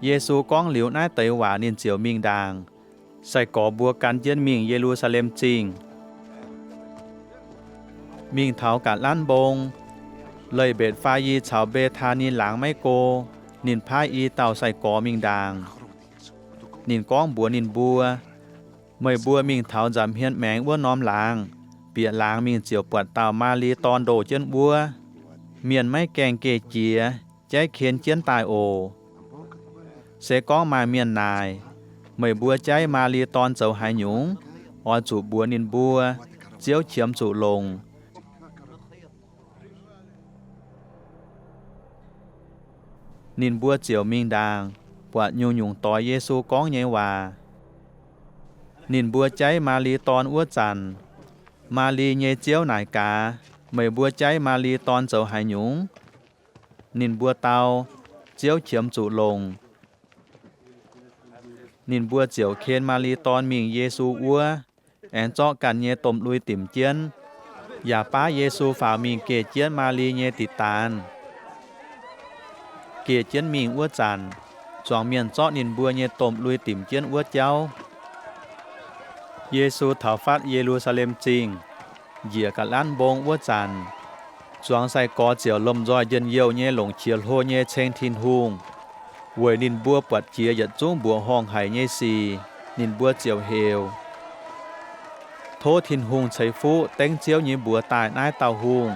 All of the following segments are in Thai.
เยซูก้องหลิวหน้าเตยหวานินเจียวมิงดางใส่ก่อบัวกันเย็นมิงเยรูซาเล็มจริงมิงเถากะลั่นบงเลยเบ็ดฟ้ายีชาวเบธานีหลังไม่โกนินพายอีเต่าใส่ก่อมิงดางนินก้องบัวนินบัวเมยบัวมิงเถาจำเฮียนแมงวัวน้อมหลางเปียลางมิงเจียวปวดเต่ามาลีตอนโดเจียนบัวเมียนไม่แกงเกเจียใจเขียนเจียนตายโอเสก้องมาเมียนนายเมยบัวใจมาลีตอนเจ้าหายหยุงออจูบัวนินบัวเจียวเฉียมจูลงนินบัวเจียวมิงดางปวดยุงยุงต่อเยซูก้องเยวานินบัวใจมาลีตอนอ้วจันมาลีเยเจียวหนายกาเมยบัวใจมาลีตอนเจ้าหายหยุงนินบัวเตาเจียวเฉียมจูลงนินบัวเจียวเคนมาลีตอนมิงเยซูอัวแอนเจาะกันเยตมลุยติ่มเจียนอย่าป้าเยซูฝ่ามิงเกเจียนมาลีเยติตานเกเจียนมิงอัวจันจวงเมียนเจาะนินบัวเยตมลุยติ่มเจียนอัวเจ้าเยซูเถาฟัดเยรูซาเล็มจริงเหยียกะล้านบงอัวจันจวงใส่กอเจียวลมจอยเย็นเยี่ยวเยหลงเฉียลโฮเยเชงทินหุงเวยนินบัวปัดเจียหยัดจุ้งบัวห้องไห่เยซีนินบัวเจียวเฮวโททินหุงไฉฟูเต็งเจียวเยบัวตายน้ายเต่าหุง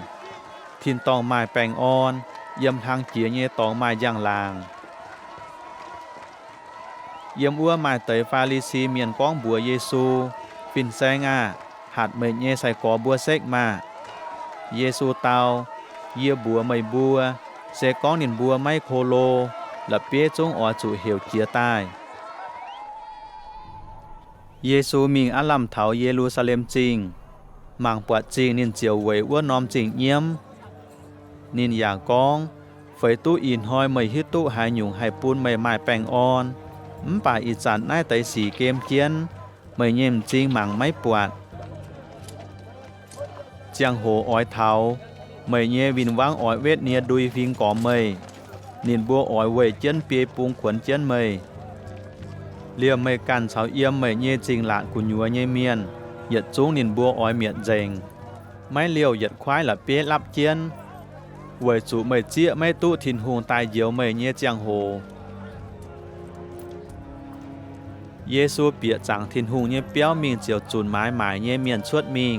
ทินตองไม้แปลงอ่อนเยี่ยมทางเจียเยตองไม้ย่างลางเยี่ยมอัวไม้เตยฟาริซีเมียนก้องบัวเยซูฟินแซงอาหัดเมยเยใส่กอบัวเซกมาเยซูเตาเยี่ยบัวไม่บัวเสก้องนินบัวไม่โคโลและเปียจงออจูเหี่ยวเจียใต้เยซูมิงอัลลัมเถาเยรูซาเล็มจริงมังปวดจริงนินเจียวเวยอ้วนน้อมจริงเยี่ยมนินอย่างก้องเฟยตู้อินหอยไม่ฮิตุหายหยุ่งให้ปูนไม่ไม้แป้งอ่อนป่าอีจันได้ไตสีเกมเจียนไม่เยี่ยมจริงมังไม่ปวดเจียงโหอ้อยเถาไม่เยวินวางอ้อยเวทเนียดุยฟิงก่อไม่นินบัวอ้อยเวยเจียนเปียปุงขวนเจียนไม่เลี่ยมไม่กันเสาเอี่ยมไม่เยจริงหลานกุญยัวเยเมียนหยัดจูงนินบัวอ้อยเมียดเจงไม่เลี้ยวหยัดควายละเปียรับเจียนเวยจูไม่เจียไม่ตู้ทินหงตายเหี่ยวไม่เยเจียงโหเยซูเปียจังทินหงเยเปียวมิงเจียวจูนไม้หมายเยเมียนชวดมิง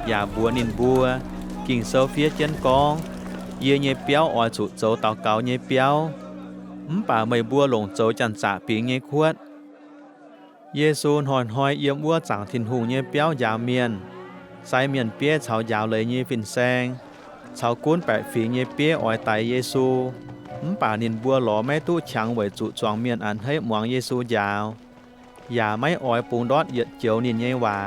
อย่าบัวนินบัวกิ่งโซเฟียเจียนกองเยเยเปียวออยจุโจเต่าเก่าเยเปียวป่าไม่บัวหลงโจจันจ่าปีเยขวดเยซูหอนหอยเยี่ยมวัวจังทินหูเยเปียวยาวเมียนใส่เมียนเปียชาวยาวเลยเยฟินแซงชาวกุ้นแปะฝีเยเปียออยไตเยซูป่านินบัวหลอไม่ตู้ฉังไว้จุจวงเมียนอันให้หมวงเยซูยาวอย่าไม่ออยปูงดอดเหยียดเจียวนินเยวา